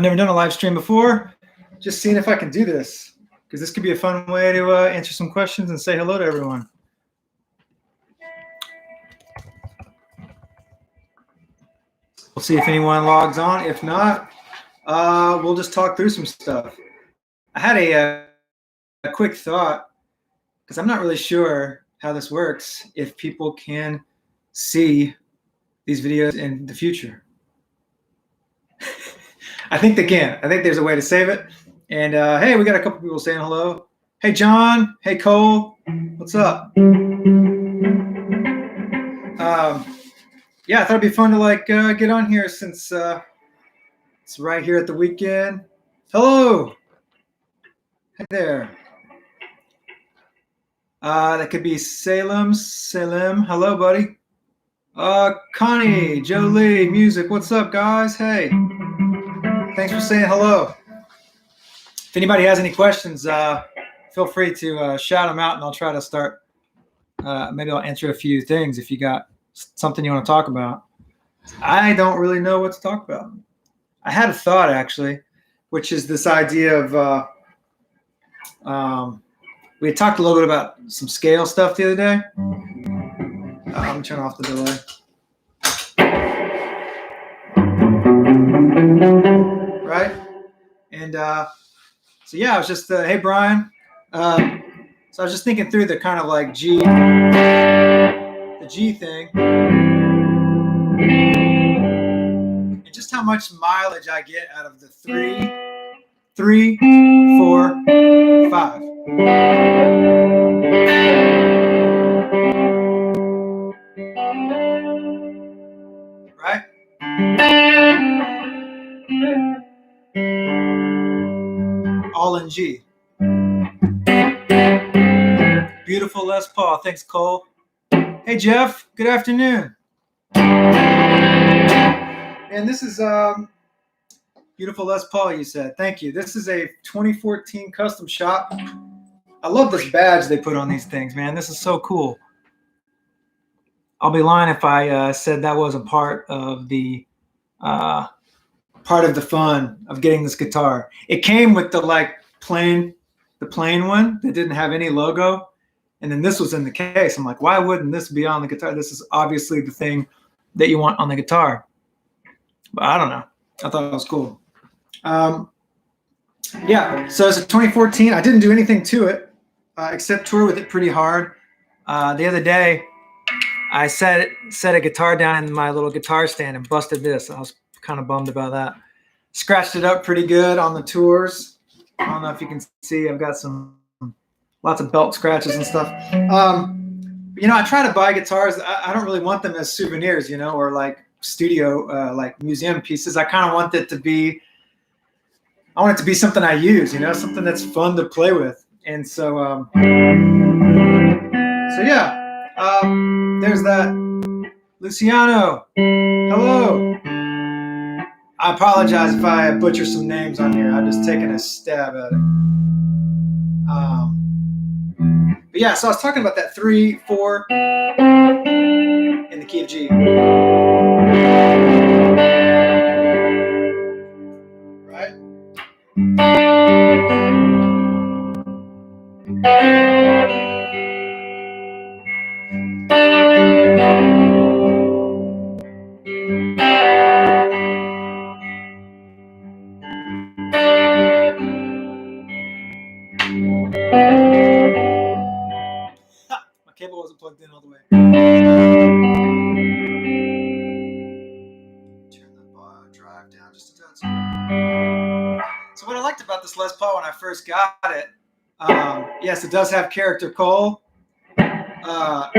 never done a live stream before. Just seeing if I can do this, because this could be a fun way to answer some questions and say hello to everyone. We'll see if anyone logs on. If not, we'll just talk through some stuff. I had a quick thought, because I'm not really sure how this works, if people can see these videos in the future. I think they can. I think there's a way to save it. And hey, we got a couple people saying hello. Hey, John. Hey, Cole. What's up? Yeah, I thought it'd be fun to like get on here since it's right here at the weekend. Hello. Hey there. That could be Salim. Hello, buddy. Connie, Jolie, music. What's up, guys? Hey. Thanks for saying hello. If anybody has any questions, feel free to shout them out, and I'll try to start. Maybe I'll answer a few things if you got something you want to talk about. I don't really know what to talk about. I had a thought, actually, which is this idea of we had talked a little bit about some scale stuff the other day. Let me turn off the delay. Right? And so yeah, I was just, hey, Brian. So I was just thinking through the kind of like the G thing. And just how much mileage I get out of the 3, 4, 5. Right? All in G. Beautiful Les Paul. Thanks, Cole. Hey, Jeff. Good afternoon. And this is beautiful Les Paul, you said. Thank you. This is a 2014 custom shop. I love this badge they put on these things, man. This is so cool. I'll be lying if I said that wasn't part of the fun of getting this guitar. It came with the plain one that didn't have any logo, and then this was in the case. I'm like, why wouldn't this be on the guitar? This is obviously the thing that you want on the guitar. But I don't know. I thought it was cool. Yeah, so it's a 2014. I didn't do anything to it except tour with it pretty hard. The other day, I set a guitar down in my little guitar stand and busted this. I was kind of bummed about that. Scratched it up pretty good on the tours. I don't know if you can see. I've got lots of belt scratches and stuff. You know, I try to buy guitars. I don't really want them as souvenirs, you know, or like studio, like museum pieces. I kind of want it to be. I want it to be something I use, you know, something that's fun to play with. And so, yeah, there's that. Luciano, hello. I apologize if I butcher some names on here. I'm just taking a stab at it. But yeah, so I was talking about that 3, 4 in the key of G. Right? My cable wasn't plugged in all the way. Turn the drive down just a touch. So what I liked about this Les Paul when I first got it, yes, it does have character, Cole. I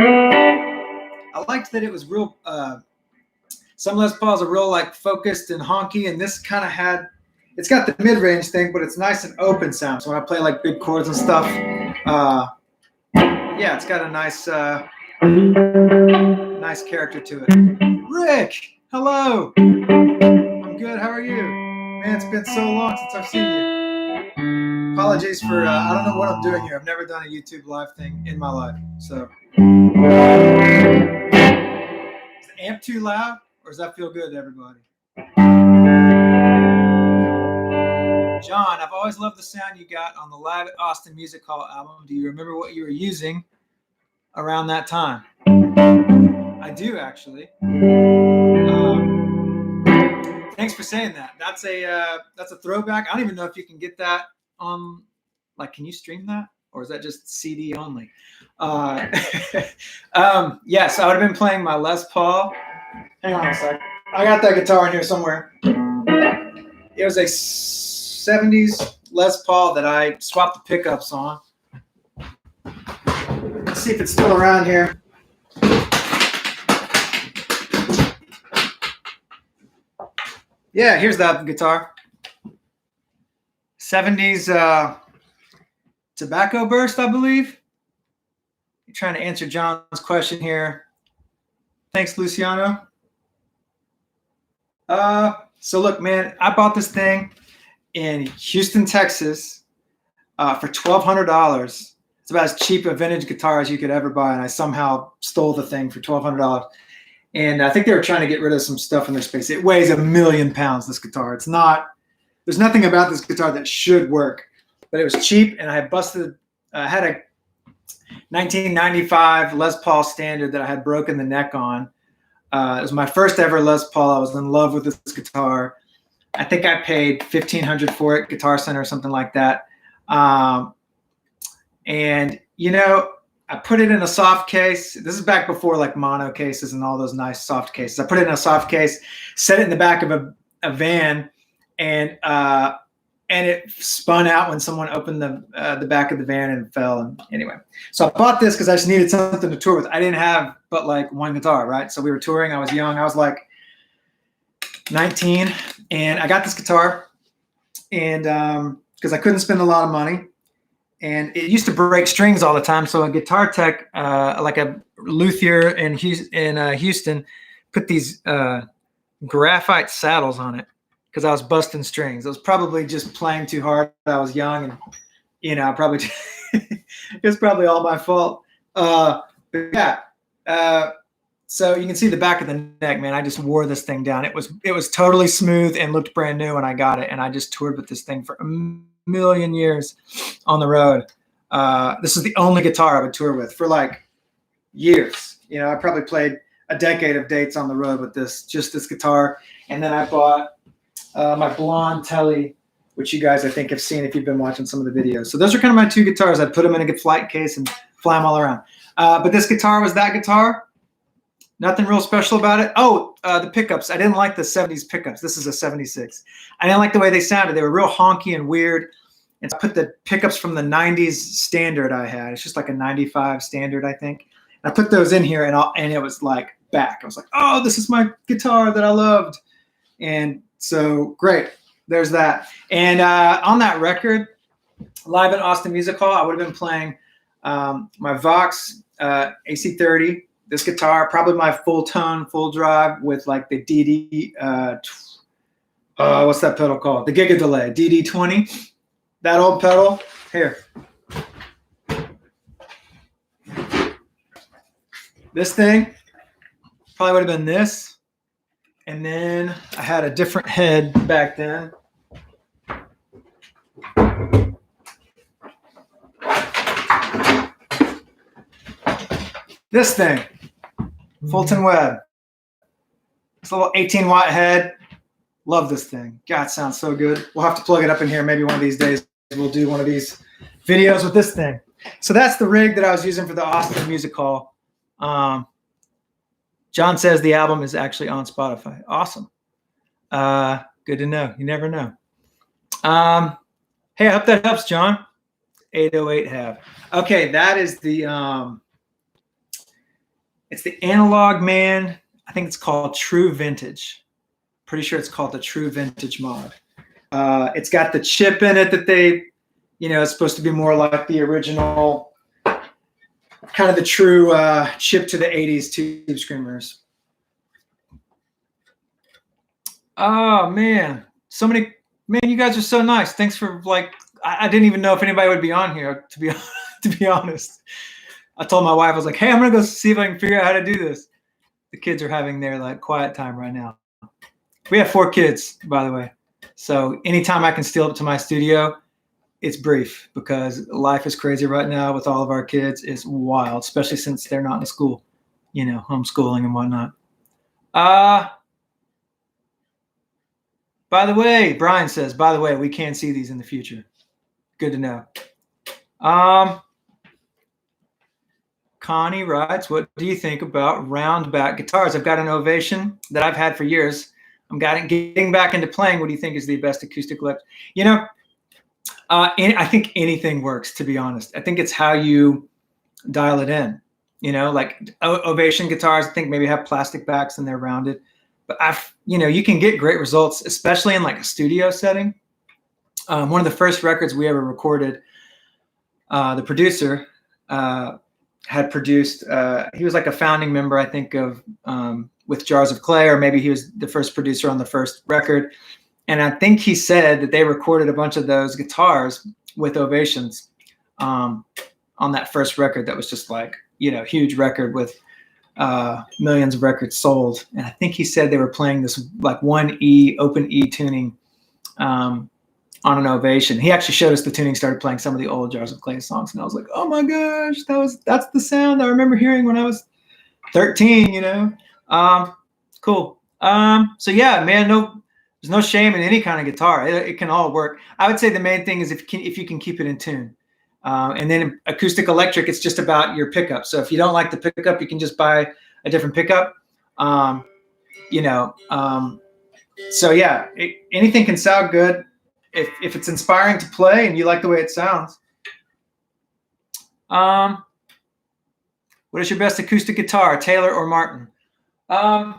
liked that it was real. Some Les Pauls are real like focused and honky, and this kind of it's got the mid-range thing, but it's nice and open sound. So when I play like big chords and stuff, yeah, it's got a nice character to it. Rick, hello. I'm good. How are you? Man, it's been so long since I've seen you. Apologies for I don't know what I'm doing here. I've never done a YouTube live thing in my life. So, is the amp too loud, or does that feel good to everybody? John, I've always loved the sound you got on the live at Austin Music Hall album. Do you remember what you were using around that time? I do, actually. Thanks for saying that. That's a throwback. I don't even know if you can get that on, like, can you stream that? Or is that just CD only? Yes, I would have been playing my Les Paul. Hang on a sec. I got that guitar in here somewhere. It was a 70s Les Paul that I swapped the pickups on. Let's see if it's still around here. Yeah, here's that guitar. 70s Tobacco Burst, I believe. You're trying to answer John's question here. Thanks, Luciano. So look, man, I bought this thing in Houston, Texas, for $1,200. It's about as cheap a vintage guitar as you could ever buy, and I somehow stole the thing for $1,200. And I think they were trying to get rid of some stuff in their space. It weighs 1,000,000 pounds, this guitar. It's not, there's nothing about this guitar that should work, but it was cheap, and I had had a 1995 Les Paul Standard that I had broken the neck on. It was my first ever Les Paul. I was in love with this guitar. I think I paid $1,500 for it, Guitar Center or something like that. And, you know, I put it in a soft case. This is back before like mono cases and all those nice soft cases. I put it in a soft case, set it in the back of a van, and it spun out when someone opened the back of the van and fell. And anyway, so I bought this because I just needed something to tour with. I didn't have but like one guitar, right? So we were touring. I was young. I was like 19, and I got this guitar, and because I couldn't spend a lot of money. And it used to break strings all the time. So a guitar tech, like a luthier in Houston, put these graphite saddles on it because I was busting strings. I was probably just playing too hard. I was young, and you know, it was probably all my fault. But yeah. So you can see the back of the neck, man. I just wore this thing down. It was totally smooth and looked brand new when I got it, and I just toured with this thing for million years on the road. This is the only guitar I would tour with for like years. You know, I probably played a decade of dates on the road with just this guitar. And then I bought my blonde Telly, which you guys I think have seen if you've been watching some of the videos. So those are kind of my two guitars. I'd put them in a good flight case and fly them all around. But this guitar was that guitar. Nothing real special about it. Oh, the pickups. I didn't like the 70s pickups. This is a 76. I didn't like the way they sounded. They were real honky and weird. And so I put the pickups from the 90s Standard I had. It's just like a 95 Standard, I think. And I put those in here, and it was like back. I was like, oh, this is my guitar that I loved. And so great. There's that. And on that record, live at Austin Music Hall, I would have been playing my Vox AC30. This guitar, probably my full tone, full drive with like the DD, what's that pedal called? The Giga Delay, DD20. That old pedal. Here. This thing probably would have been this. And then I had a different head back then. This thing. Fulton Webb. It's a little 18-watt head. Love this thing. God, it sounds so good. We'll have to plug it up in here. Maybe one of these days we'll do one of these videos with this thing. So that's the rig that I was using for the Austin Music Hall. John says the album is actually on Spotify. Awesome. Good to know. You never know. Hey, I hope that helps, John. 808 have. Okay, that is the it's the Analog Man. I think it's called True Vintage. Pretty sure it's called the True Vintage mod. It's got the chip in it that they, you know, it's supposed to be more like the original, kind of the true chip to the 80s Tube Screamers. Oh, man. So many, man, you guys are so nice. Thanks for, like, I didn't even know if anybody would be on here, to be honest. I told my wife, I was like, hey, I'm going to go see if I can figure out how to do this. The kids are having their, like, quiet time right now. We have 4 kids, by the way. So anytime I can steal up to my studio, it's brief because life is crazy right now with all of our kids. It's wild, especially since they're not in school, homeschooling and whatnot. By the way, Brian says, by the way, we can see these in the future. Good to know. Connie writes, what do you think about round back guitars? I've got an Ovation that I've had for years. I'm getting back into playing. What do you think is the best acoustic lift? I think anything works, to be honest. I think it's how you dial it in. Like Ovation guitars, I think maybe have plastic backs and they're rounded. But you can get great results, especially in like a studio setting. One of the first records we ever recorded, the producer had produced. He was like a founding member, I think, of with Jars of Clay, or maybe he was the first producer on the first record. And I think he said that they recorded a bunch of those guitars with Ovations on that first record. That was just like, huge record with millions of records sold. And I think he said they were playing this like 1E, open E tuning on an Ovation. He actually showed us the tuning, started playing some of the old Jars of Clay songs. And I was like, oh my gosh, that's the sound I remember hearing when I was 13, Cool. So yeah, man, there's no shame in any kind of guitar. It can all work. I would say the main thing is if you can keep it in tune. And then acoustic electric, it's just about your pickup. So if you don't like the pickup, you can just buy a different pickup. So yeah, anything can sound good if it's inspiring to play and you like the way it sounds. What is your best acoustic guitar, Taylor or Martin? I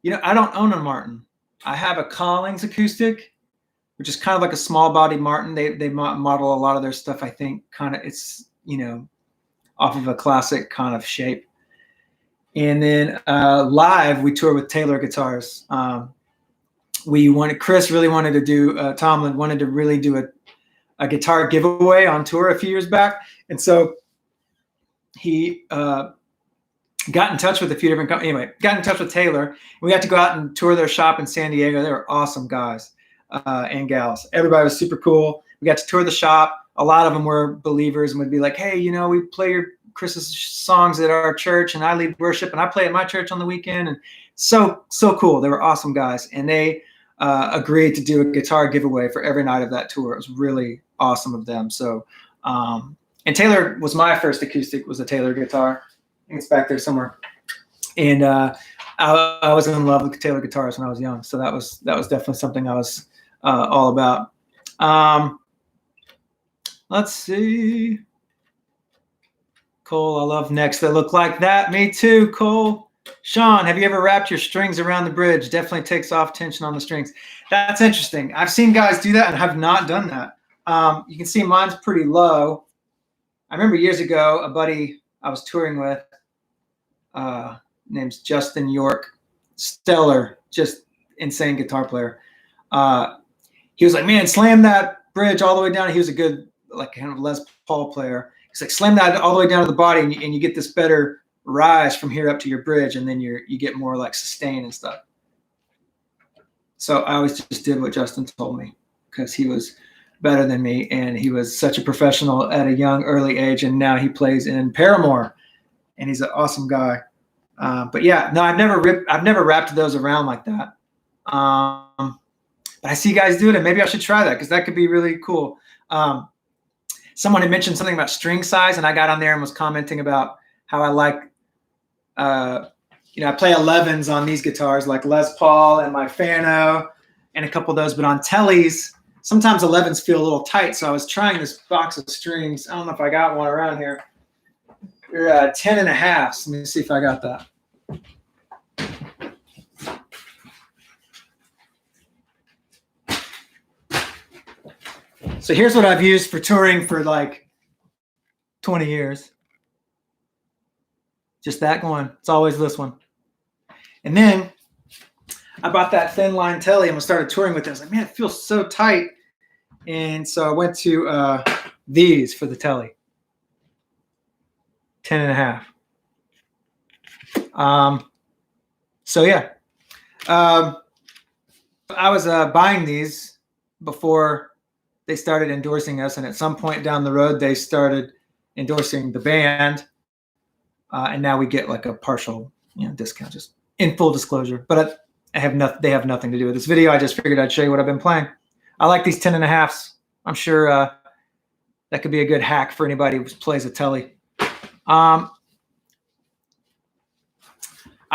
don't own a Martin. I have a Collings acoustic, which is kind of like a small body Martin. They model a lot of their stuff, I think, kind of, it's, off of a classic kind of shape. And then live, we tour with Taylor guitars. Chris really wanted to do, Tomlin wanted to really do a guitar giveaway on tour a few years back. And so he got in touch with a few different companies. Got in touch with Taylor. We got to go out and tour their shop in San Diego. They were awesome guys and gals. Everybody was super cool. We got to tour the shop. A lot of them were believers and would be like, hey, we play Chris's songs at our church and I lead worship and I play at my church on the weekend. And so cool. They were awesome guys. And they agreed to do a guitar giveaway for every night of that tour. It was really awesome of them. So, and Taylor was my first acoustic, was a Taylor guitar. I think it's back there somewhere. And I was in love with Taylor guitars when I was young. So that was definitely something I was all about. Let's see. Cole, I love necks that look like that. Me too, Cole. Sean, have you ever wrapped your strings around the bridge? Definitely takes off tension on the strings. That's interesting. I've seen guys do that and have not done that. You can see mine's pretty low. I remember years ago, a buddy I was touring with, name's Justin York, stellar, just insane guitar player. He was like, man, slam that bridge all the way down. He was a good, like, kind of Les Paul player. He's like, slam that all the way down to the body, and you get this better rise from here up to your bridge, and then you get more like sustain and stuff. So I always just did what Justin told me because he was better than me, and he was such a professional at a young, early age, and now he plays in Paramore, and he's an awesome guy. But yeah, no, I've never wrapped those around like that. But I see guys do it, and maybe I should try that because that could be really cool. Someone had mentioned something about string size, and I got on there and was commenting about how I like, I play 11s on these guitars, like Les Paul and my Fano and a couple of those. But on Tellys, sometimes 11s feel a little tight. So I was trying this box of strings. I don't know if I got one around here. They're 10 and a half. Let me see if I got that. So here's what I've used for touring for like 20 years. Just that one. It's always this one. And then I bought that thin line Telly and I started touring with it. I was like, man, it feels so tight. And so I went to these for the Telly. 10 and a half. So yeah. I was buying these before they started endorsing us, and at some point down the road, they started endorsing the band, and now we get like a partial, discount, just in full disclosure. But I have nothing. They have nothing to do with this video. I just figured I'd show you what I've been playing. I like these 10.5s. I'm sure that could be a good hack for anybody who plays a telly. I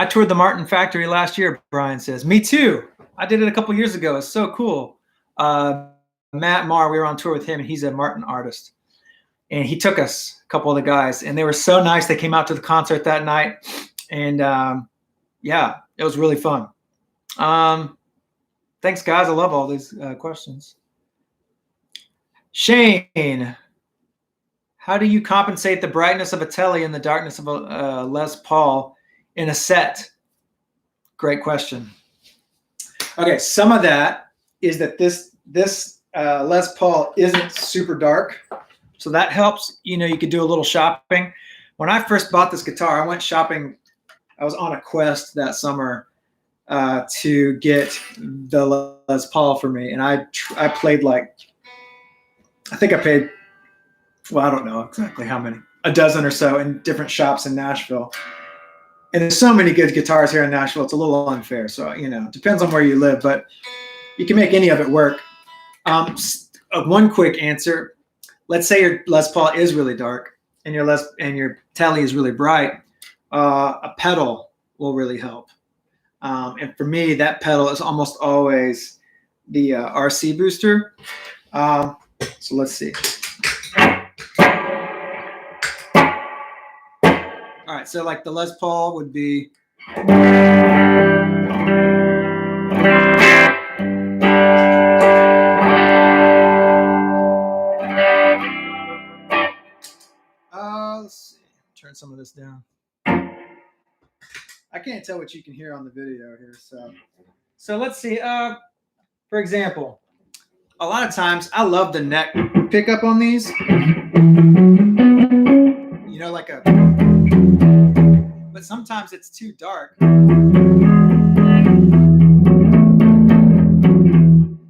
toured the Martin factory last year, Brian says. Me too. I did it a couple years ago. It's so cool. Matt Marr, we were on tour with him, and he's a Martin artist. And he took us, a couple of the guys, and they were so nice. They came out to the concert that night. And yeah, it was really fun. Thanks, guys. I love all these questions. Shane, how do you compensate the brightness of a telly and the darkness of a Les Paul in a set? Great question. Okay, some of that is that this Les Paul isn't super dark, so that helps. You could do a little shopping. When I first bought this guitar, I went shopping. I was on a quest that summer to get the Les Paul for me, and I played like, I think I paid, well, I don't know exactly how many, a dozen or so in different shops in Nashville. And there's so many good guitars here in Nashville, it's a little unfair. So, it depends on where you live, but you can make any of it work. One quick answer. Let's say your Les Paul is really dark and your telly is really bright. A pedal will really help. And for me, that pedal is almost always the RC booster. So let's see. All right, so like the Les Paul would be. Let's see. Turn some of this down. I can't tell what you can hear on the video here. So let's see. For example, a lot of times I love the neck pickup on these. Like a. But sometimes it's too dark.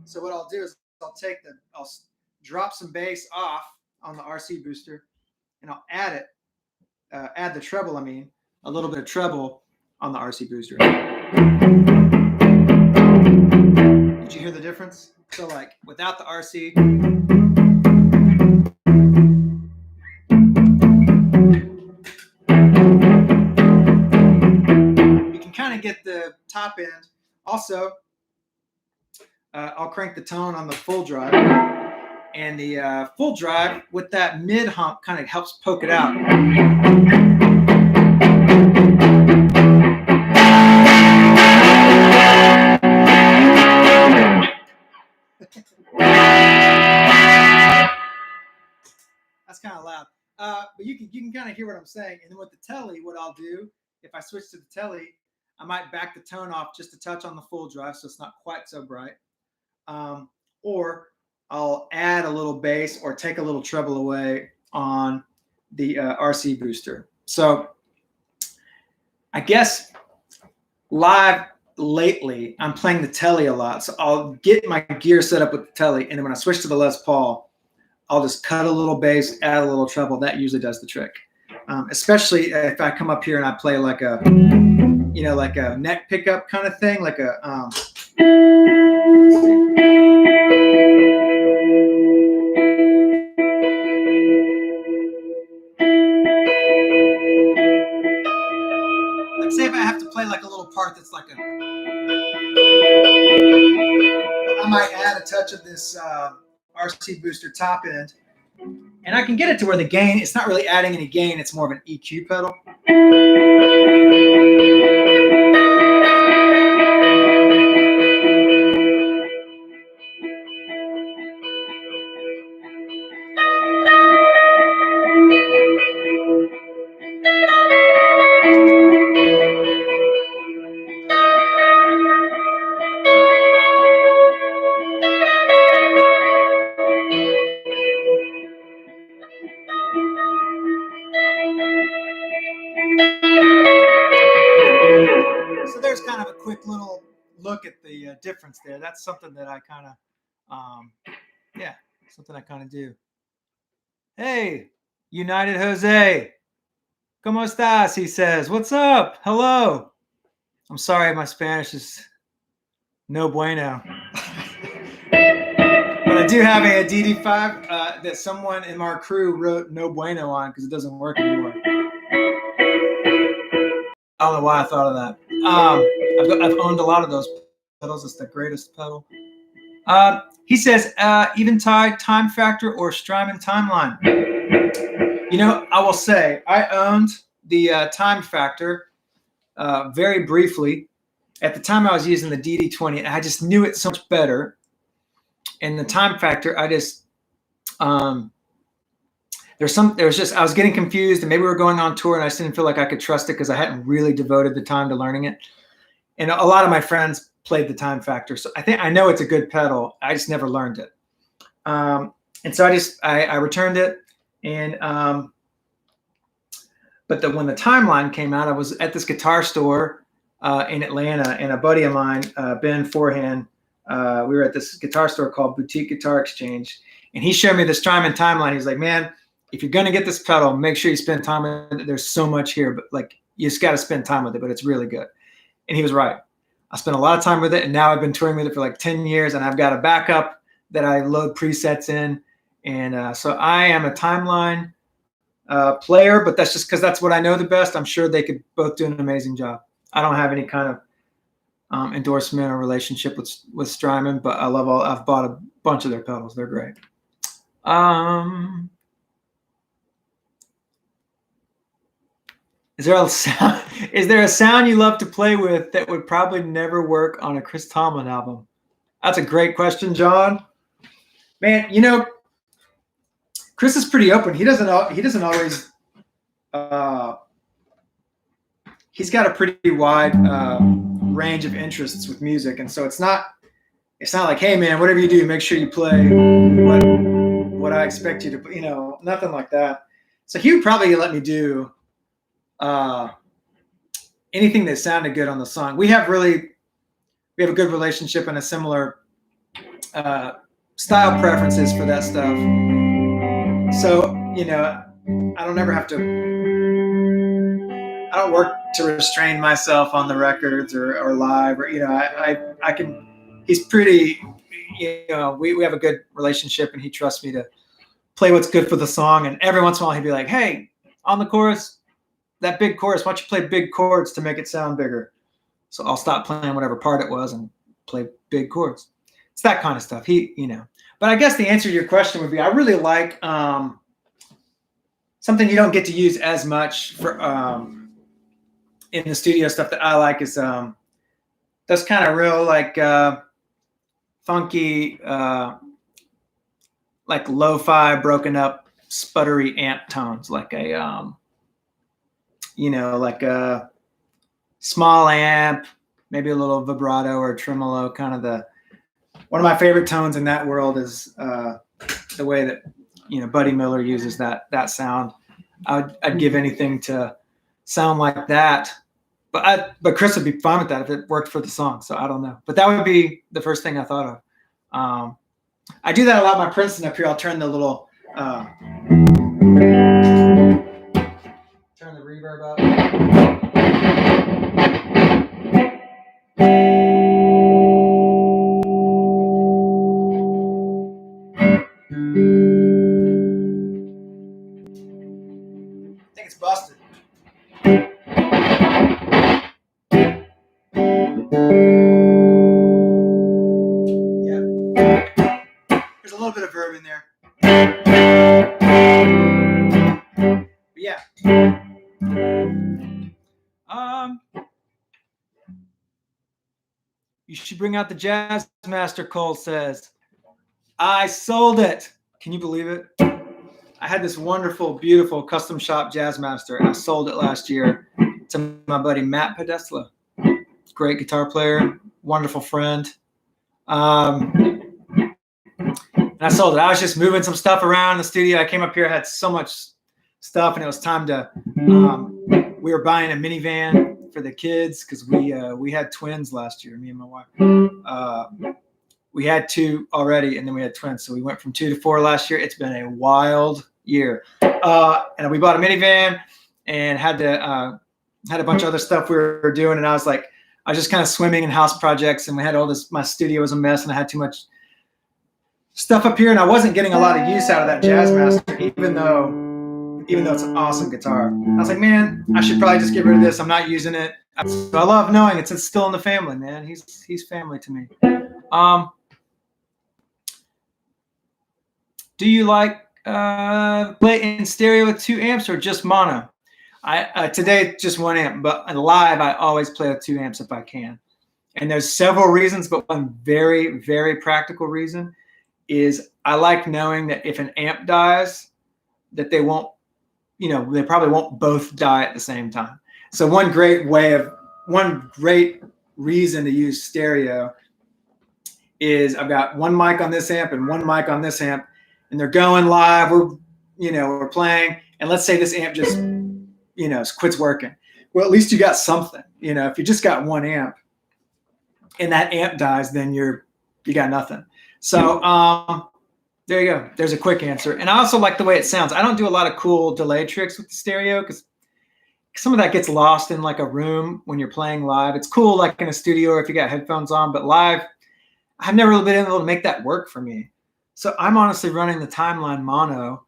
So what I'll do is I'll drop some bass off on the RC booster, and I'll add the treble. A little bit of treble on the RC booster. Did you hear the difference? So like without the RC. Kind of get the top end. Also, I'll crank the tone on the full drive, and the full drive with that mid hump kind of helps poke it out. That's kind of loud, but you can kind of hear what I'm saying. And then with the telly, what I'll do if I switch to the telly, I might back the tone off just a touch on the full drive so it's not quite so bright. Or I'll add a little bass or take a little treble away on the RC booster. So I guess live lately, I'm playing the telly a lot. So I'll get my gear set up with the telly. And then when I switch to the Les Paul, I'll just cut a little bass, add a little treble. That usually does the trick. Especially if I come up here and I play like a, like a neck pickup kind of thing, like a. Like say if I have to play like a little part that's like a. I might add a touch of this RC booster top end. And I can get it to where the gain, it's not really adding any gain, it's more of an EQ pedal. So there's kind of a quick little look at the difference there. That's something that I kind of, yeah, something I kind of do. Hey, United Jose, ¿cómo estás? He says, what's up? Hello. I'm sorry, my Spanish is no bueno. But I do have a DD5 that someone in our crew wrote no bueno on because it doesn't work anymore. I don't know why I thought of that. I've owned a lot of those pedals. It's the greatest pedal. He says, Eventide, Time Factor, or Strymon Timeline. You know, I will say, I owned the Time Factor very briefly. At the time, I was using the DD20, and I just knew it so much better. And the Time Factor, I just, I was getting confused, and maybe we were going on tour, and I just didn't feel like I could trust it because I hadn't really devoted the time to learning it. And a lot of my friends played the Time Factor, so I know it's a good pedal. I just never learned it. And so I returned it, and but when the Timeline came out, I was at this guitar store in Atlanta, and a buddy of mine, Ben Forehand, we were at this guitar store called Boutique Guitar Exchange, and he showed me the Strymon Timeline. He's like, man, if you're going to get this pedal, make sure you spend time with it. There's so much here, but like, you just got to spend time with it, but it's really good. And he was right. I spent a lot of time with it, and now I've been touring with it for like 10 years, and I've got a backup that I load presets in. And so I am a Timeline player, but that's just because that's what I know the best. I'm sure they could both do an amazing job. I don't have any kind of endorsement or relationship with Strymon, but I've bought a bunch of their pedals. They're great. Is there a sound you love to play with that would probably never work on a Chris Tomlin album? That's a great question, John. Man, you know, Chris is pretty open. He doesn't always. He's got a pretty wide range of interests with music, and so it's not like, hey man, whatever you do, make sure you play what I expect you to. You know, nothing like that. So he would probably let me do anything that sounded good on the song. We have a good relationship and a similar style preferences for that stuff. So, you know, I don't work to restrain myself on the records or live, or, you know, I can, he's pretty, you know, we have a good relationship, and he trusts me to play what's good for the song. And every once in a while he'd be like, hey, on the chorus, that big chorus, why don't you play big chords to make it sound bigger? So I'll stop playing whatever part it was and play big chords. It's that kind of stuff. You know, but I guess the answer to your question would be, I really like something you don't get to use as much for in the studio stuff that I like is those kind of real like funky like lo-fi broken up sputtery amp tones, like a you know, like a small amp, maybe a little vibrato or tremolo. Kind of one of my favorite tones in that world is the way that, you know, Buddy Miller uses that sound. I'd give anything to sound like that. But Chris would be fine with that if it worked for the song. So I don't know. But that would be the first thing I thought of. I do that a lot. My Princeton up here, I'll turn the little turn the reverb up. I think it's busted. Yeah. There's a little bit of verb in there. But yeah. You should bring out the Jazz Master, Cole says. I sold it. Can you believe it? I had this wonderful, beautiful custom shop Jazz Master, and I sold it last year to my buddy Matt Podesla. Great guitar player, wonderful friend. And I sold it. I was just moving some stuff around the studio. I came up here, I had so much stuff, and it was time to, we were buying a minivan for the kids because we had twins last year, me and my wife. We had 2 already, and then we had twins. So we went from 2 to 4 last year. It's been a wild year. And we bought a minivan and had a bunch of other stuff we were doing. And I was just kind of swimming in house projects, and we had all this. My studio was a mess, and I had too much stuff up here, and I wasn't getting a lot of use out of that Jazzmaster, even though it's an awesome guitar. I was like, man, I should probably just get rid of this. I'm not using it. So I love knowing it's still in the family, man. He's family to me. Do you like play in stereo with 2 amps or just mono? Today just 1 amp, but live I always play with 2 amps if I can. And there's several reasons, but one very, very practical reason is I like knowing that if an amp dies, that they probably won't both die at the same time. So one great reason to use stereo is I've got one mic on this amp and one mic on this amp, and they're going live. We're playing, and let's say this amp just quits working. Well, at least you got something. If you just got 1 amp and that amp dies, then you got nothing. So there you go. There's a quick answer. And I also like the way it sounds. I don't do a lot of cool delay tricks with the stereo because some of that gets lost in like a room when you're playing live. It's cool like in a studio or if you got headphones on, but live, I've never really been able to make that work for me. So I'm honestly running the Timeline mono,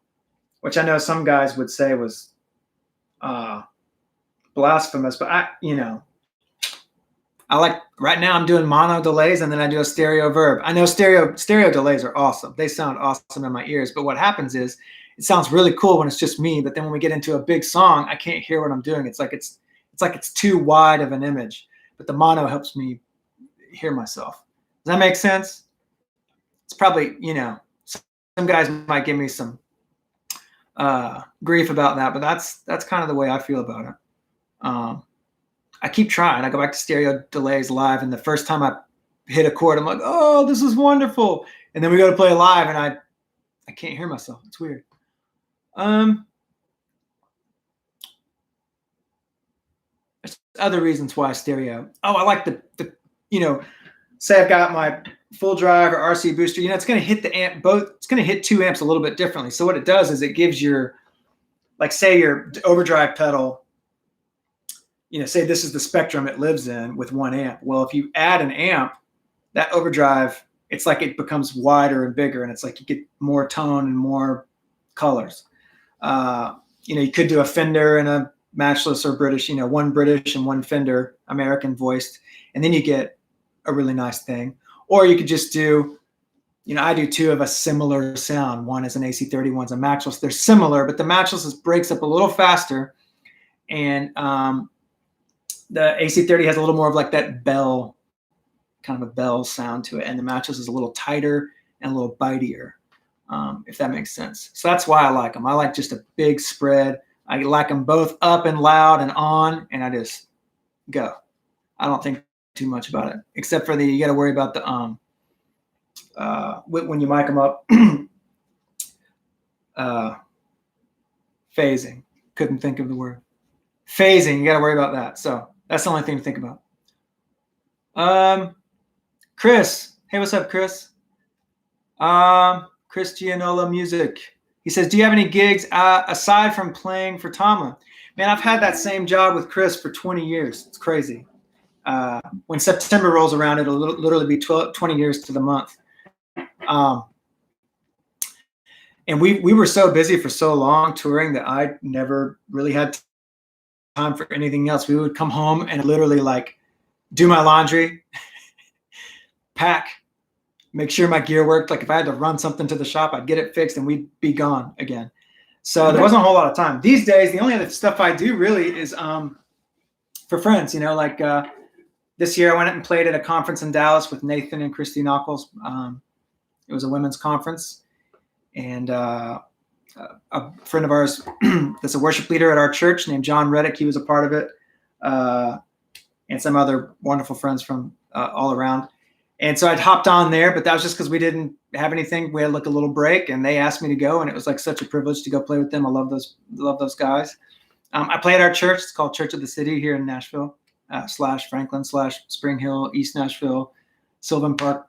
which I know some guys would say was blasphemous, but I like right now I'm doing mono delays and then I do a stereo verb. I know stereo delays are awesome. They sound awesome in my ears, but what happens is it sounds really cool when it's just me, but then when we get into a big song, I can't hear what I'm doing. It's like it's too wide of an image, but the mono helps me hear myself. Does that make sense? It's probably, some guys might give me some grief about that, but that's kind of the way I feel about it. I keep trying. I go back to stereo delays live, and the first time I hit a chord, I'm like, oh, this is wonderful. And then we go to play live, and I can't hear myself. It's weird. There's other reasons why stereo. Oh, I like the say I've got my full drive or RC booster, it's going to hit the amp both. It's going to hit 2 amps a little bit differently. So what it does is it gives say your overdrive pedal, say this is the spectrum it lives in with 1 amp. Well, if you add an amp, that overdrive, it's like it becomes wider and bigger, and it's like you get more tone and more colors. You could do a Fender and a matchless or British, 1 British and 1 Fender American voiced, and then you get a really nice thing. Or you could just do, I do 2 of a similar sound. One is an AC30, one's a matchless. They're similar, but the matchless breaks up a little faster, and the AC30 has a little more of like that bell, kind of a bell sound to it, and the matchless is a little tighter and a little bitier, if that makes sense. So that's why I like them. I like just a big spread. I like them both up and loud and on, and I just go. I don't think too much about it, except for you got to worry about the when you mic them up, phasing. Couldn't think of the word. Phasing. You got to worry about that. So that's the only thing to think about. Chris. Hey, what's up, Chris? Chris Gianola Music. He says, do you have any gigs aside from playing for Tama? Man, I've had that same job with Chris for 20 years. It's crazy. When September rolls around, it'll literally be 20 years to the month. And we were so busy for so long touring that I never really had time for anything else. We would come home and literally like do my laundry, pack, make sure my gear worked. Like if I had to run something to the shop, I'd get it fixed and we'd be gone again. So there wasn't a whole lot of time. These days, the only other stuff I do really is for friends, this year I went and played at a conference in Dallas with Nathan and Christy Knuckles. It was a women's conference, and a friend of ours that's a worship leader at our church named John Reddick, he was a part of it, and some other wonderful friends from all around. And so I'd hopped on there, but that was just because we didn't have anything. We had like a little break, and they asked me to go, and it was like such a privilege to go play with them. I love those guys. I play at our church. It's called Church of the City here in Nashville. / Franklin / Spring Hill, East Nashville, Sylvan Park,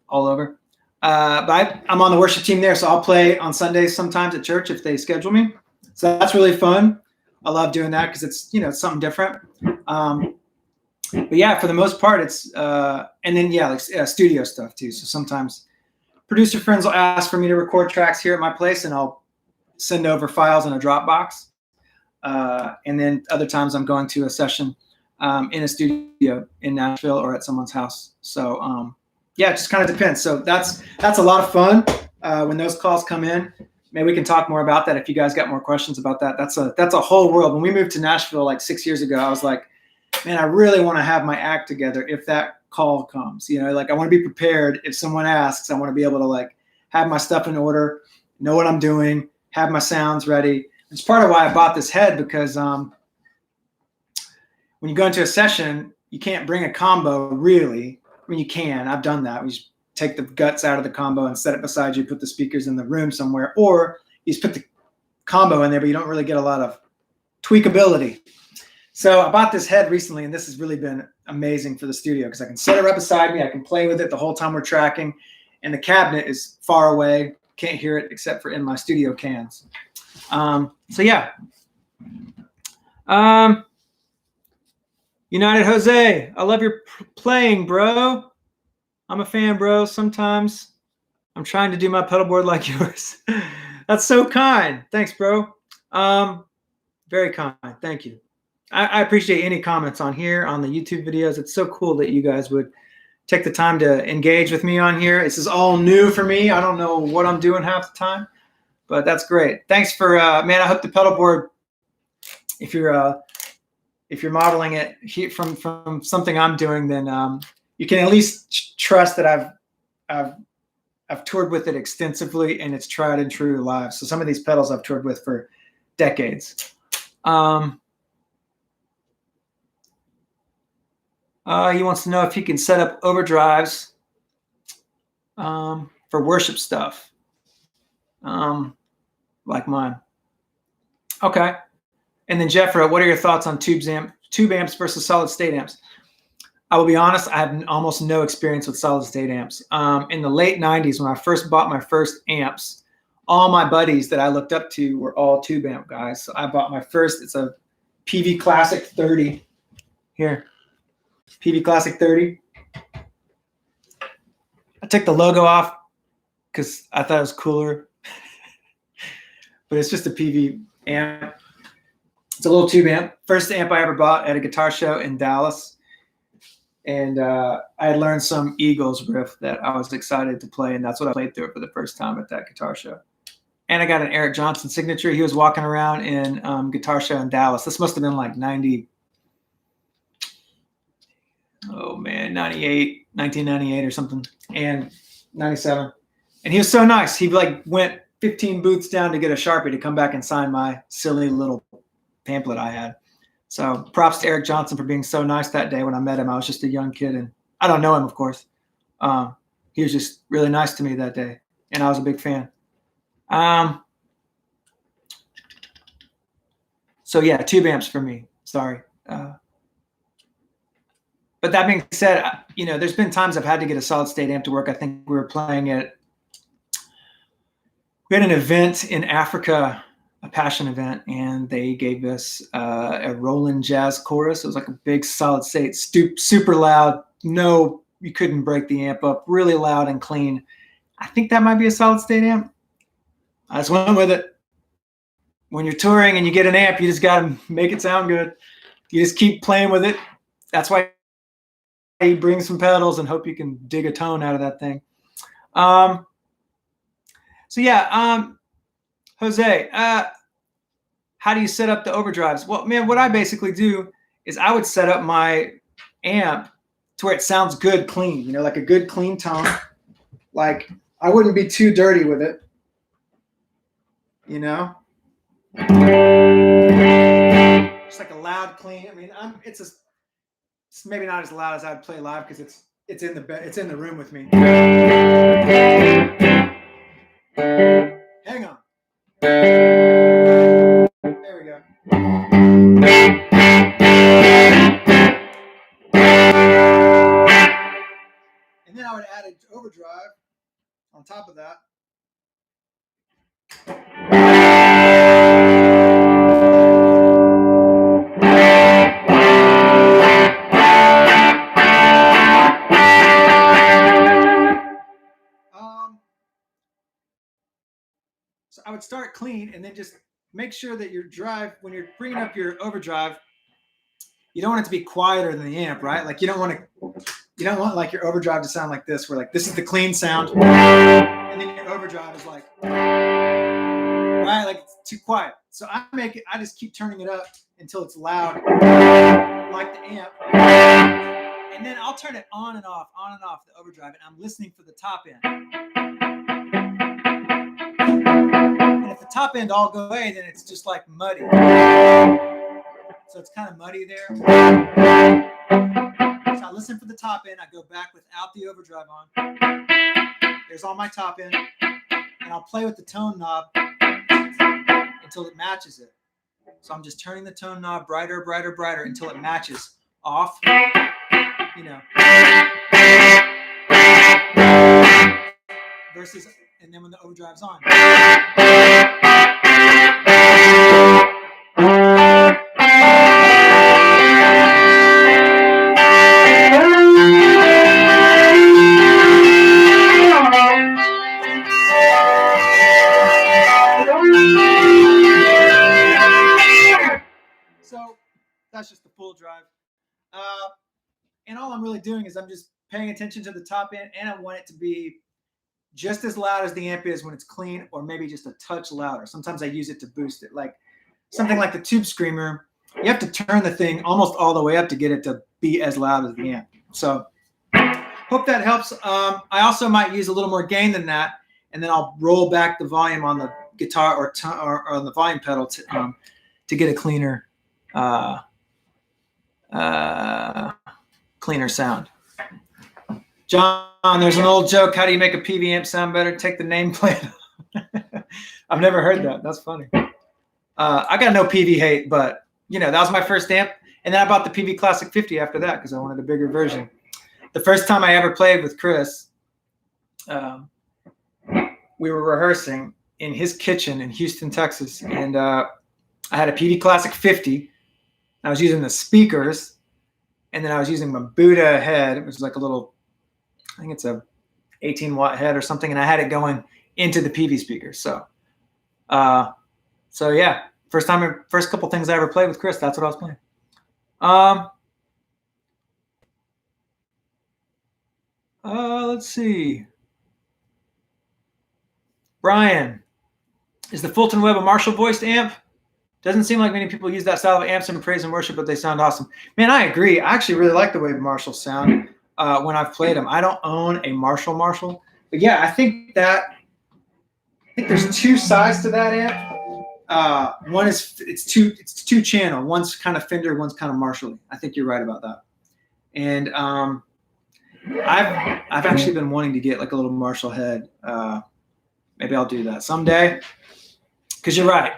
all over. But I'm on the worship team there, so I'll play on Sundays sometimes at church if they schedule me. So that's really fun. I love doing that because it's, it's something different. But yeah, for the most part, it's and then like studio stuff too. So sometimes producer friends will ask for me to record tracks here at my place, and I'll send over files in a Dropbox. And then other times I'm going to a session in a studio in Nashville or at someone's house. So yeah, it just kind of depends. So that's a lot of fun when those calls come in. Maybe we can talk more about that if you guys got more questions about that. That's a whole world. When we moved to Nashville like 6 years ago, I was like, man, I really want to have my act together if that call comes. Like I want to be prepared if someone asks. I want to be able to like have my stuff in order, know what I'm doing, have my sounds ready. It's part of why I bought this head, because when you go into a session, you can't bring a combo really. I mean, you can. I've done that. We just take the guts out of the combo and set it beside you, put the speakers in the room somewhere, or you just put the combo in there, but you don't really get a lot of tweakability. So I bought this head recently, and this has really been amazing for the studio because I can set it right beside me. I can play with it the whole time we're tracking, and the cabinet is far away. Can't hear it except for in my studio cans. So yeah. United Jose, I love your playing, bro. I'm a fan, bro. Sometimes I'm trying to do my pedalboard like yours. That's so kind. Thanks, bro. Very kind. Thank you. I appreciate any comments on here, on the YouTube videos. It's so cool that you guys would take the time to engage with me on here. This is all new for me. I don't know what I'm doing half the time, but that's great. Thanks for, man, I hope the pedalboard, if you're modeling it from something I'm doing, then you can at least trust that I've toured with it extensively and it's tried and true live. So some of these pedals I've toured with for decades. He wants to know if he can set up overdrives for worship stuff, like mine. Okay. And then Jeffra, what are your thoughts on tube amps versus solid state amps? I will be honest, I have almost no experience with solid state amps. In the late 90s, when I first bought my first amps, all my buddies that I looked up to were all tube amp guys. So I bought my first, it's a PV Classic 30 here. PV Classic 30. I took the logo off because I thought it was cooler. But it's just a PV amp. It's a little tube amp. First amp I ever bought at a guitar show in Dallas. And I had learned some Eagles riff that I was excited to play, and that's what I played through it for the first time at that guitar show. And I got an Eric Johnson signature. He was walking around in guitar show in Dallas. This must have been like 1998 or something, and 97. And he was so nice. He like went 15 booths down to get a Sharpie to come back and sign my silly little pamphlet I had. So props to Eric Johnson for being so nice that day when I met him. I was just a young kid, and I don't know him, of course. He was just really nice to me that day, and I was a big fan. So yeah, tube amps for me. Sorry. But that being said, there's been times I've had to get a solid state amp to work. I think we had an event in Africa, a passion event, and they gave us a Roland jazz chorus. It was like a big solid state, super loud. No, you couldn't break the amp up, really loud and clean. I think that might be a solid state amp. I just went with it. When you're touring and you get an amp, you just got to make it sound good. You just keep playing with it. That's why you bring some pedals and hope you can dig a tone out of that thing. So yeah, Jose, how do you set up the overdrives? Well, man, what I basically do is I would set up my amp to where it sounds good, clean, like a good clean tone. Like I wouldn't be too dirty with it, Just like a loud, clean. I mean, it's maybe not as loud as I'd play live because it's in the room with me. Hang on. There we go. on top of that, so I would start clean and then just make sure that your drive, when you're bringing up your overdrive, you don't want it to be quieter than the amp, right? Like you don't want like your overdrive to sound like this, where like this is the clean sound, and then your overdrive is like, right, like it's too quiet. So I just keep turning it up until it's loud, like the amp, and then I'll turn it on and off the overdrive, and I'm listening for the top end. And if the top end all go away, then it's just like muddy. So it's kind of muddy there. So I listen for the top end. I go back without the overdrive on. There's all my top end. And I'll play with the tone knob until it matches it. So I'm just turning the tone knob brighter, brighter, brighter until it matches. Off, you know. Versus, and then when the overdrive's on. So that's just the full drive. And all I'm really doing is I'm just paying attention to the top end, and I want it to be just as loud as the amp is when it's clean, or maybe just a touch louder. Sometimes I use it to boost it. Like something like the Tube Screamer, you have to turn the thing almost all the way up to get it to be as loud as the amp. So hope that helps. I also might use a little more gain than that, and then I'll roll back the volume on the guitar or on the volume pedal to get a cleaner cleaner sound. John, there's an old joke. How do you make a PV amp sound better? Take the nameplate. I've never heard that. That's funny. I got no PV hate, but you know, that was my first amp. And then I bought the PV Classic 50 after that because I wanted a bigger version. The first time I ever played with Chris, we were rehearsing in his kitchen in Houston, Texas. And I had a PV Classic 50. I was using the speakers, and then I was using my Buddha head. It was like a little, I think it's a 18-watt head or something, and I had it going into the PV speakers. So yeah, first couple things I ever played with Chris, that's what I was playing. Let's see. Brian, is the Fulton Webb a Marshall voiced amp? Doesn't seem like many people use that style of amps in praise and worship, but they sound awesome. Man, I agree. I actually really like the way Marshalls sound when I've played them. I don't own a Marshall, but yeah, I think there's two sides to that amp. One is it's two channel. One's kind of Fender, one's kind of Marshall. I think you're right about that. And I've actually been wanting to get like a little Marshall head. Maybe I'll do that someday. Because you're right.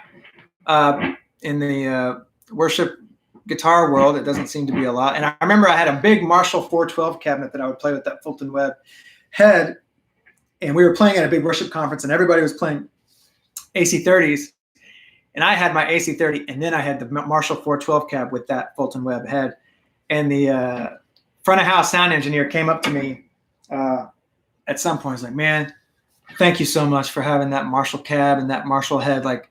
In the worship guitar world, it doesn't seem to be a lot. And I remember I had a big Marshall 412 cabinet that I would play with that Fulton Webb head. And we were playing at a big worship conference, and everybody was playing AC30s. And I had my AC30, and then I had the Marshall 412 cab with that Fulton Webb head. And the front of house sound engineer came up to me at some point. He's like, man, thank you so much for having that Marshall cab and that Marshall head. Like,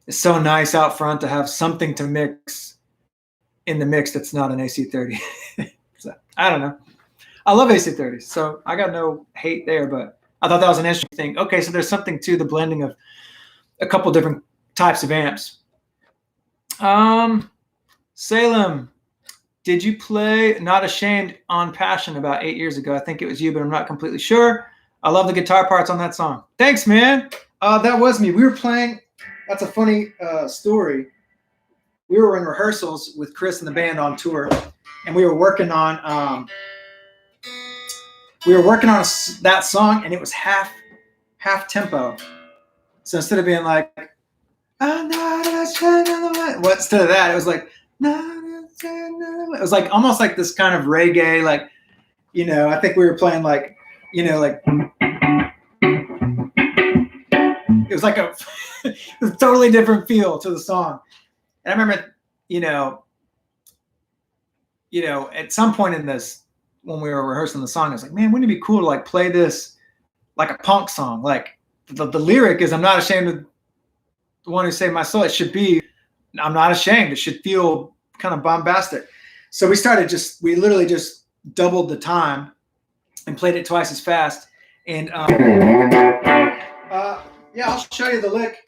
it's so nice out front to have something to mix in the mix that's not an AC30. So, I don't know. I love AC30s, so I got no hate there, but I thought that was an interesting thing. Okay, so there's something to the blending of a couple different types of amps. Salem, did you play Not Ashamed on Passion about 8 years ago? I think it was you, but I'm not completely sure. I love the guitar parts on that song. Thanks, man. That was me. We were playing. That's a funny story. We were in rehearsals with Chris and the band on tour, and we were working on that song, and it was half tempo. So instead of being like, I'm not ashamed of the way, well, instead of that, it was like, it was like almost like this kind of reggae, like, you know, I think we were playing like, you know, like, it was like a, it was a totally different feel to the song. And I remember, at some point in this, when we were rehearsing the song, I was like, man, wouldn't it be cool to like play this like a punk song? Like the lyric is, I'm not ashamed of the one who saved my soul. It should be, I'm not ashamed. It should feel kind of bombastic. So we literally just doubled the time and played it twice as fast. And yeah, I'll show you the lick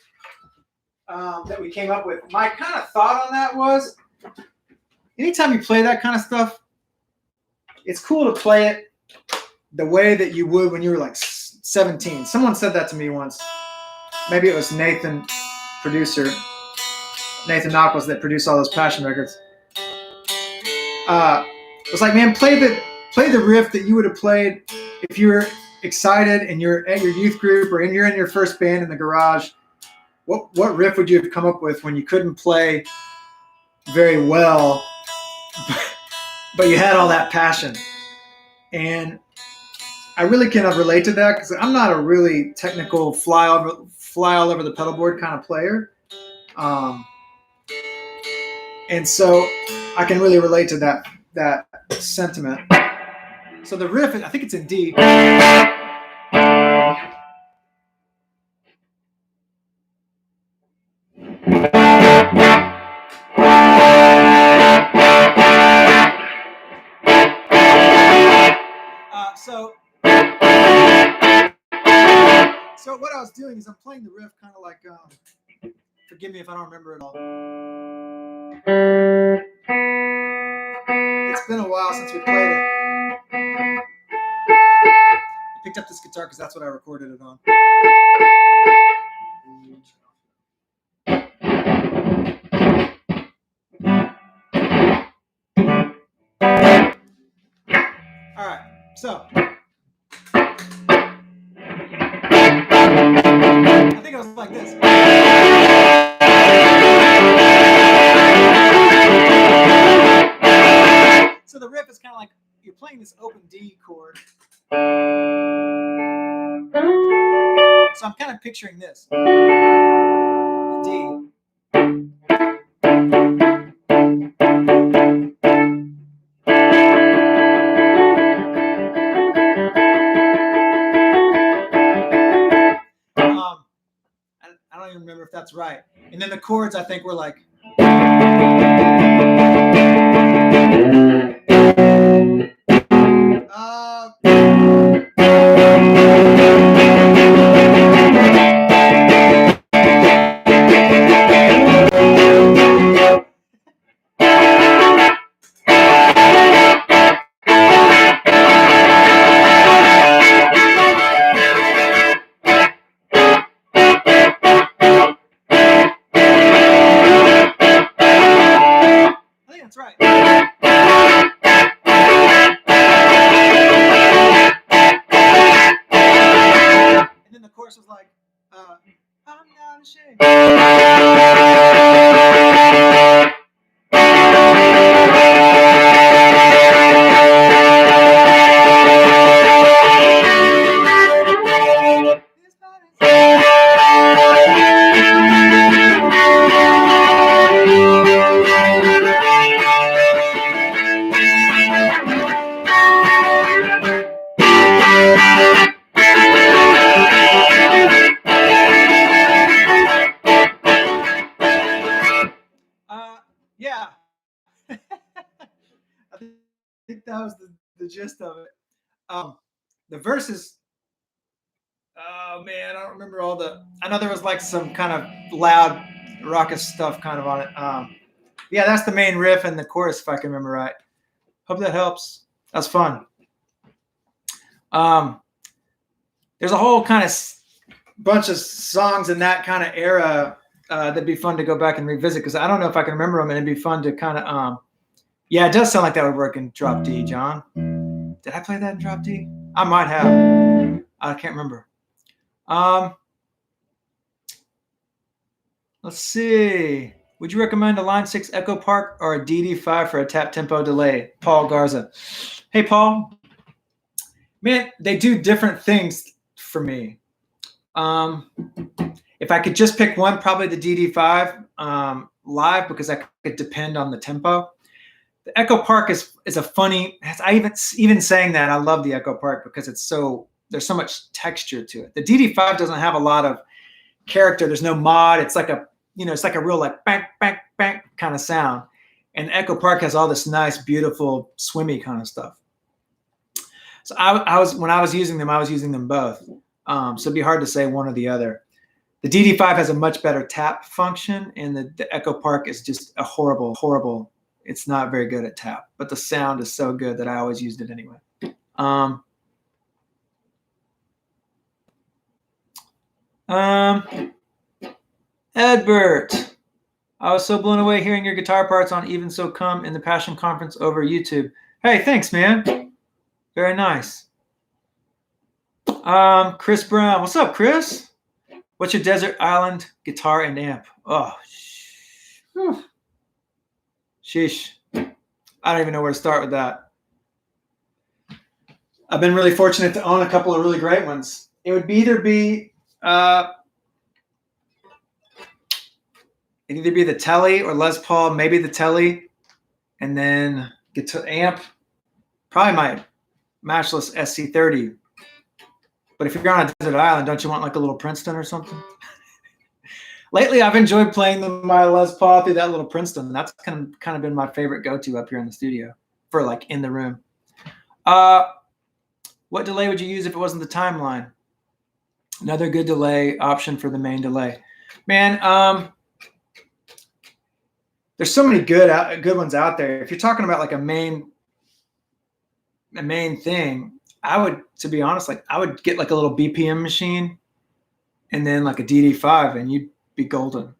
that we came up with. My kind of thought on that was, anytime you play that kind of stuff, it's cool to play it the way that you would when you were like 17. Someone said that to me once. Maybe it was Nathan, producer, Nathan Knuckles, that produced all those Passion records. It was like, man, play the riff that you would have played if you were excited and you're at your youth group or you're in your first band in the garage. What riff would you have come up with when you couldn't play very well, but you had all that passion? And I really cannot relate to that because I'm not a really technical fly all over the pedal board kind of player. And so I can really relate to that sentiment. So the riff, I think it's in D. So what I was doing is I'm playing the riff kind of like, forgive me if I don't remember it all. It's been a while since we played it. I picked up this guitar because that's what I recorded it on. All right, so I think it was like this. So the riff is kind of like you're playing this open D chord. So I'm kind of picturing this. D. I don't even remember if that's right. And then the chords, I think, were like. That's right. And then the chorus was like, I'm not ashamed. Yeah. I think that was the gist of it. The verses, oh man, I don't remember all I know there was like some kind of loud raucous stuff kind of on it. Yeah, that's the main riff and the chorus, if I can remember right. Hope that helps. That's fun. There's a whole kind of bunch of songs in that kind of era that'd be fun to go back and revisit because I don't know if I can remember them, and it'd be fun to kind of yeah, it does sound like that would work in drop D, John. Did I play that in drop D? I might have. I can't remember. Let's see. Would you recommend a Line 6 Echo Park or a DD5 for a tap tempo delay? Paul Garza. Hey, Paul. Man, they do different things for me. If I could just pick one, probably the DD5 live, because I could depend on the tempo. The Echo Park is a funny. I even saying that, I love the Echo Park because there's so much texture to it. The DD5 doesn't have a lot of character. There's no mod. It's like a real like bang bang bang kind of sound. And Echo Park has all this nice, beautiful, swimmy kind of stuff. So when I was using them both. So it'd be hard to say one or the other. The DD5 has a much better tap function, and the Echo Park is just a horrible. It's not very good at tap, but the sound is so good that I always used it anyway. Edbert, I was so blown away hearing your guitar parts on Even So Come in the Passion Conference over YouTube. Hey, thanks, man. Very nice. Chris Brown, what's up, Chris? What's your desert island guitar and amp? Oh, sheesh. I don't even know where to start with that. I've been really fortunate to own a couple of really great ones. It would either be the Tele or Les Paul, maybe the Tele, and then get to amp, probably my matchless SC30. But if you're on a desert island, don't you want like a little Princeton or something? Lately, I've enjoyed playing my Les Paul through that little Princeton. That's kind of been my favorite go-to up here in the studio for like in the room. What delay would you use if it wasn't the timeline? Another good delay option for the main delay. Man, there's so many good ones out there. If you're talking about like a main thing, to be honest, like I would get like a little BPM machine and then like a DD5 and you'd be golden.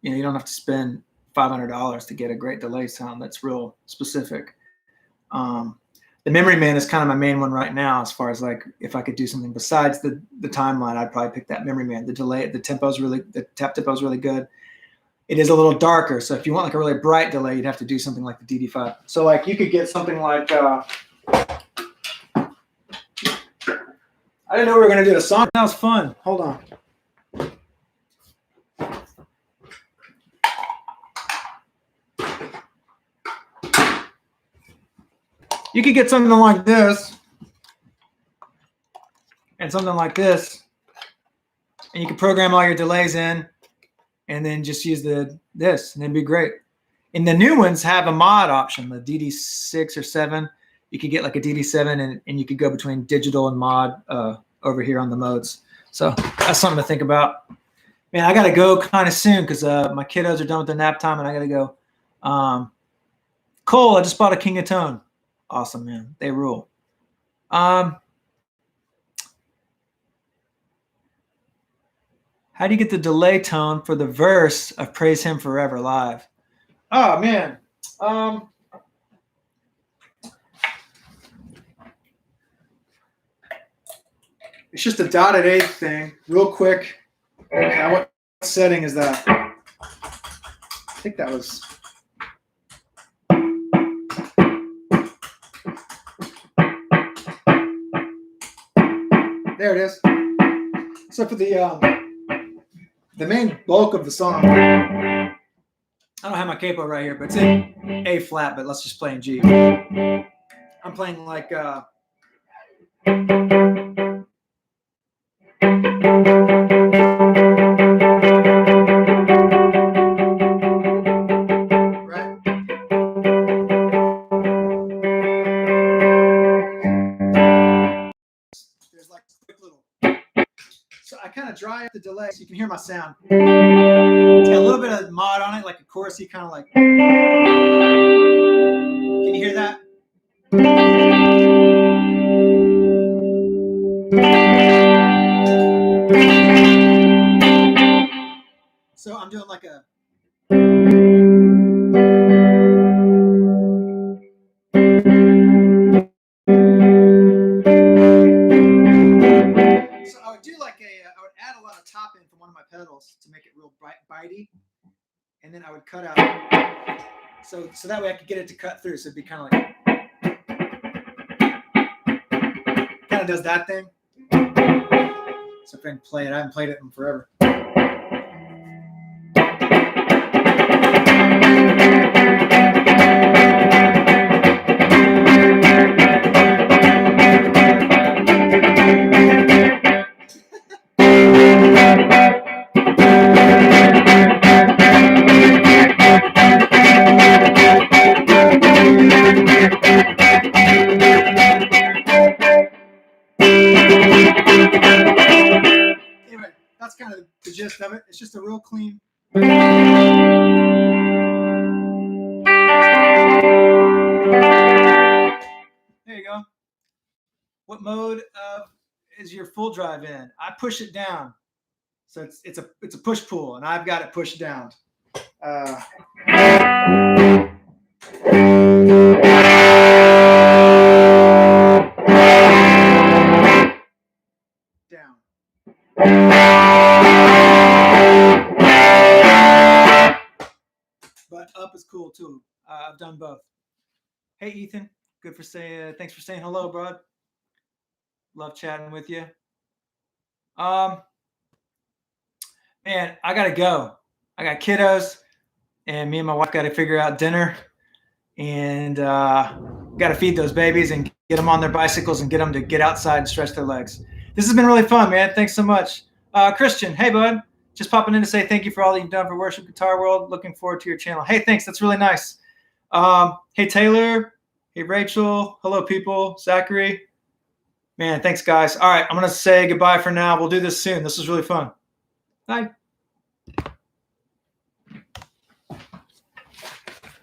You know, you don't have to spend $500 to get a great delay sound that's real specific. The Memory Man is kind of my main one right now, as far as like if I could do something besides the timeline, I'd probably pick that Memory Man. The tap tempo is really good. It is a little darker, so if you want like a really bright delay, you'd have to do something like the DD5. So like you could get something like I didn't know we were going to do a song. That was fun. Hold on. You could get something like this and something like this, and you can program all your delays in and then just use this, and it'd be great. And the new ones have a mod option, the DD6 or 7. You could get like a DD7 and you could go between digital and mod over here on the modes. So that's something to think about. Man, I got to go kind of soon because my kiddos are done with their nap time and I got to go. Cole, I just bought a King of Tone. Awesome, man. They rule. How do you get the delay tone for the verse of Praise Him Forever live? Oh, man. It's just a dotted eighth thing, real quick. Okay, what setting is that? I think that was. There it is. So for the main bulk of the song, I don't have my capo right here, but it's in A flat, but let's just play in G. I'm playing like dry up the delay so you can hear my sound. It's got a little bit of mod on it, like a chorusy kind of like. Can you hear that? So I'm doing like a. Top in from one of my pedals to make it real bitey, and then I would cut out so that way I could get it to cut through, so it'd be kind of like does that thing. So if I can play it, I haven't played it in forever. gist of it. It's just a real clean. There you go. What mode is your full drive in? I push it down, so it's a push pull, and I've got it pushed down. Down. But up is cool too. I've done both. Hey Ethan, good for saying. Thanks for saying hello, bud. Love chatting with you. Man, I gotta go. I got kiddos, and me and my wife got to figure out dinner, and got to feed those babies and get them on their bicycles and get them to get outside and stretch their legs. This has been really fun, man. Thanks so much. Christian, hey, bud. Just popping in to say thank you for all that you've done for Worship Guitar World. Looking forward to your channel. Hey, thanks. That's really nice. Hey, Taylor. Hey, Rachel. Hello, people. Zachary. Man, thanks, guys. All right, I'm going to say goodbye for now. We'll do this soon. This was really fun. Bye.